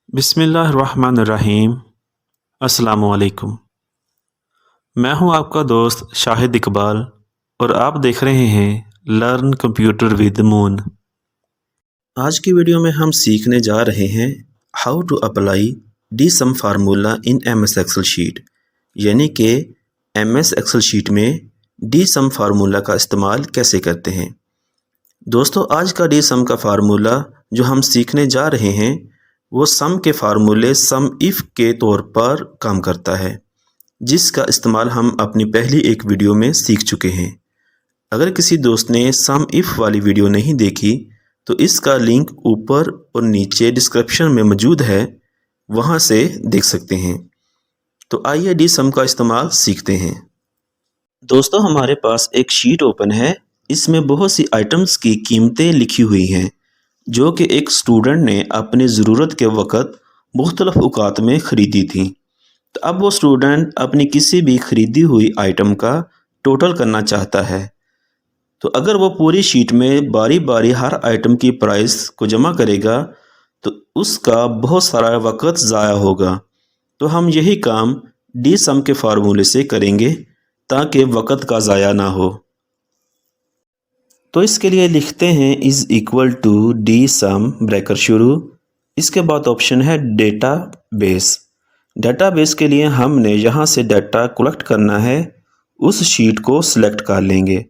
बिस्मिल्लाहिर्रहमानिर्रहीम। अस्सलामुअलैकुम। मैं हूं आपका दोस्त शाहिद इकबाल और आप देख रहे हैं लर्न कंप्यूटर विद मून। आज की वीडियो में हम सीखने जा रहे हैं how to apply the sum formula in MS Excel sheet, यानी कि एमएस एक्सेल शीट में डी सम फार्मूला का इस्तेमाल कैसे करते हैं। दोस्तों, आज का डी सम का फार्मूला जो हम सीखने जा रहे हैं वो सम के फार्मूले सम इफ़ के तौर पर काम करता है, जिसका इस्तेमाल हम अपनी पहली एक वीडियो में सीख चुके हैं। अगर किसी दोस्त ने सम इफ़ वाली वीडियो नहीं देखी तो इसका लिंक ऊपर और नीचे डिस्क्रिप्शन में मौजूद है, वहां से देख सकते हैं। तो आइए डी सम का इस्तेमाल सीखते हैं। दोस्तों, हमारे पास एक शीट ओपन है। इसमें बहुत सी आइटम्स की कीमतें लिखी हुई हैं जो कि एक स्टूडेंट ने अपनी ज़रूरत के वक़्त मुख्तलिफ़ औक़ात में ख़रीदी थी। तो अब वो स्टूडेंट अपनी किसी भी ख़रीदी हुई आइटम का टोटल करना चाहता है। तो अगर वो पूरी शीट में बारी बारी हर आइटम की प्राइस को जमा करेगा तो उसका बहुत सारा वक़्त ज़ाया होगा। तो हम यही काम डी सम के फार्मूले से करेंगे ताकि वक़्त का ज़ाया ना हो। तो इसके लिए लिखते हैं is equal to the sum bracket शुरू, इसके बाद ऑप्शन है डेटा बेस। डेटा बेस के लिए हमने यहाँ से डाटा कलेक्ट करना है, उस शीट को सिलेक्ट कर लेंगे,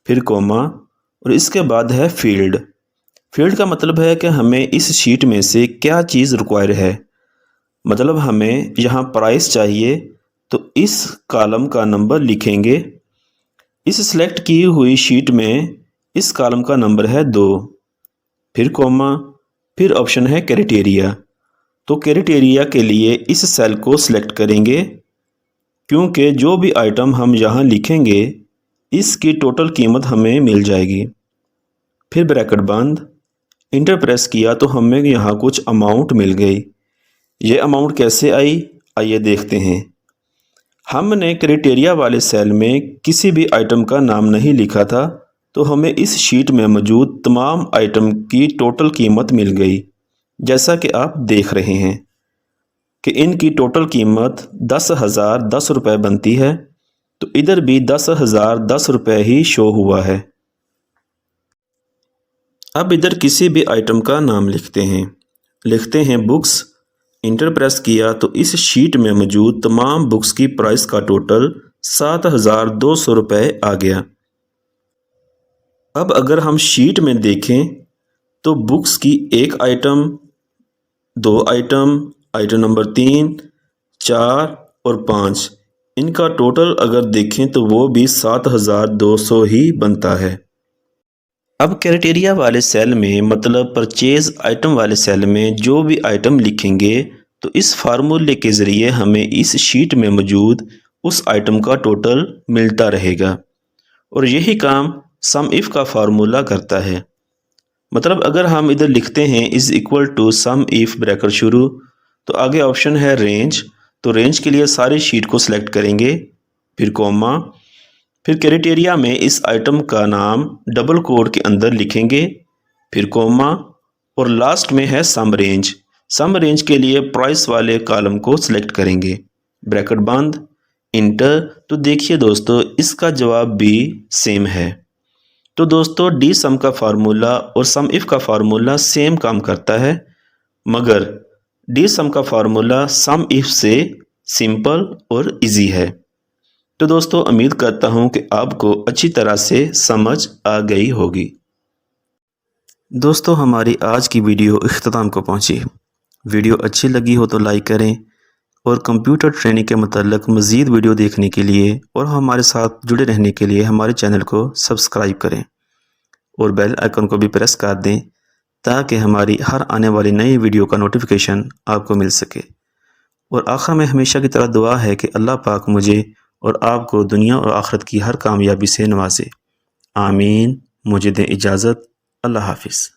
फिर कोमा और इसके बाद है फील्ड। फील्ड का मतलब है कि हमें इस शीट में से क्या चीज़ रिक्वायर है। मतलब हमें यहाँ प्राइस चाहिए तो इस कॉलम का नंबर लिखेंगे। इस सिलेक्ट की हुई शीट में इस कॉलम का नंबर है 2, फिर कोमा, फिर ऑप्शन है क्राइटेरिया। तो क्राइटेरिया के लिए इस सेल को सिलेक्ट करेंगे क्योंकि जो भी आइटम हम यहाँ लिखेंगे इसकी टोटल कीमत हमें मिल जाएगी। फिर ब्रैकेट बंद, इंटर प्रेस किया तो हमें यहाँ कुछ अमाउंट मिल गई। ये अमाउंट कैसे आई, आइए देखते हैं। हमने क्राइटेरिया वाले सेल में किसी भी आइटम का नाम नहीं लिखा था, तो हमें इस शीट में मौजूद तमाम आइटम की टोटल कीमत मिल गई। जैसा कि आप देख रहे हैं कि इनकी टोटल कीमत 10,010 रुपये बनती है। तो इधर भी 10,010 रुपये ही शो हुआ है। अब इधर किसी भी आइटम का नाम लिखते हैं बुक्स। इंटर प्रेस किया तो इस शीट में मौजूद तमाम बुक्स की प्राइस का टोटल 7,200 रुपये आ गया। अब अगर हम शीट में देखें तो बुक्स की एक आइटम, 2 आइटम, आइटम नंबर 3, 4 और 5, इनका टोटल अगर देखें तो वो भी 7,200 ही बनता है। अब क्राइटेरिया वाले सेल में मतलब परचेज आइटम वाले सेल में जो भी आइटम लिखेंगे तो इस फार्मूले के ज़रिए हमें इस शीट में मौजूद उस आइटम का टोटल मिलता रहेगा। और यही काम सम इफ़ का फार्मूला करता है। मतलब अगर हम इधर लिखते हैं is equal to sum if bracket शुरू, तो आगे ऑप्शन है रेंज। तो रेंज के लिए सारी शीट को सिलेक्ट करेंगे, फिर कोमा, फिर क्राइटेरिया में इस आइटम का नाम डबल कोड के अंदर लिखेंगे, फिर कोमा और लास्ट में है सम रेंज। सम रेंज के लिए प्राइस वाले कॉलम को सिलेक्ट करेंगे, ब्रैकेट बंद, इंटर। तो देखिए दोस्तों, इसका जवाब भी सेम है। तो दोस्तों, डी सम का फार्मूला और सम इफ़ का फार्मूला सेम काम करता है, मगर डी सम का फार्मूला सम इफ़ से सिंपल और इजी है। तो दोस्तों, उम्मीद करता हूं कि आपको अच्छी तरह से समझ आ गई होगी। दोस्तों, हमारी आज की वीडियो इख्तिताम को पहुंची। वीडियो अच्छी लगी हो तो लाइक करें और कंप्यूटर ट्रेनिंग के मतलब मज़ीद वीडियो देखने के लिए और हमारे साथ जुड़े रहने के लिए हमारे चैनल को सब्सक्राइब करें और बेल आइकन को भी प्रेस कर दें ताकि हमारी हर आने वाली नई वीडियो का नोटिफिकेशन आपको मिल सके। और आखिर में हमेशा की तरह दुआ है कि अल्लाह पाक मुझे और आपको दुनिया और आखिरत की हर कामयाबी से नवाजे। आमीन। मुझे दें इजाज़त। अल्लाह हाफिज़।